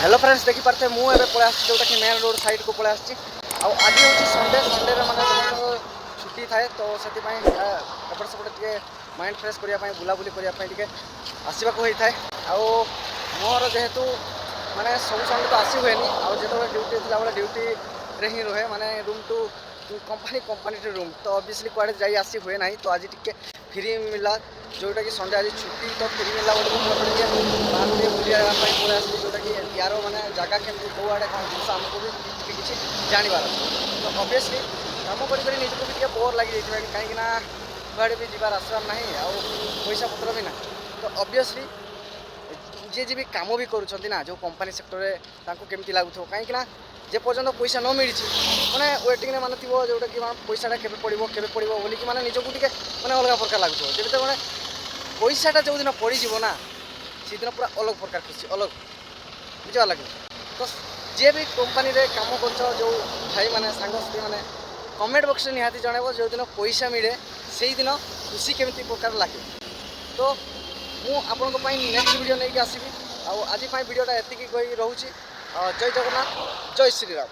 Hello friends देखी पार्थे मुझे पलि जोटा कि मेन रोड साइड को पलि आज हूँ संडे संडे मैंने छुट्टी थाए तो से एपट सेपटे टे माइंड फ्रेश करने बुलाबुली करने आसवाक होता है मोर जेहेतु माने सब संडे तो आसी हुए जो ड्यूटी थी बेले ड्यूटी रे ही रुहे माने room to company to room तो ऑब्वियसली कुआड़े जाई आसी हुए ना तो आज टे फ्री मिला जोटा कि संडे आज छुट्टी तो फ्री मिला बाहर बुलिया पड़े आसली जोटा कि यार मैंने जगह केमती कौ आड़े कौन जिन आमको भी किसी जानवर तो ऑब्वियसली कम कर निजको भी बोर लगी कहीं कुआड़े भी जीवार आसवार ना पैसा पत्र भी ना तो ऑब्वियसली जी जी भी कम भी करुँच जो कंपानी सेक्टर केमती लगुव कहीं जे पर्यटन पैसा न मिली मैंने वेटिंग में मानते जोटा कि पैसाटा के पड़ो बोलिक मैंने निजक टे मैंने अलग प्रकार लगुव जब तो मैंने पैसाटा जो दिन पड़ो ना से दिन पूरा अलग प्रकार खुशी अलग बुझा लगे तो जी भी कंपानी रे काम कर जो भाई मैंने सांगसाथी मैंने कमेंट बॉक्स में निहाती जनइब जो दिन पैसा मिले से दिन खुशी केमती प्रकार लगे तो मु आपन नेक्स्ट वीडियो नहीं आसबि आज वीडियोटा एतिकी रोचे जय जगन्नाथ जय श्रीराम।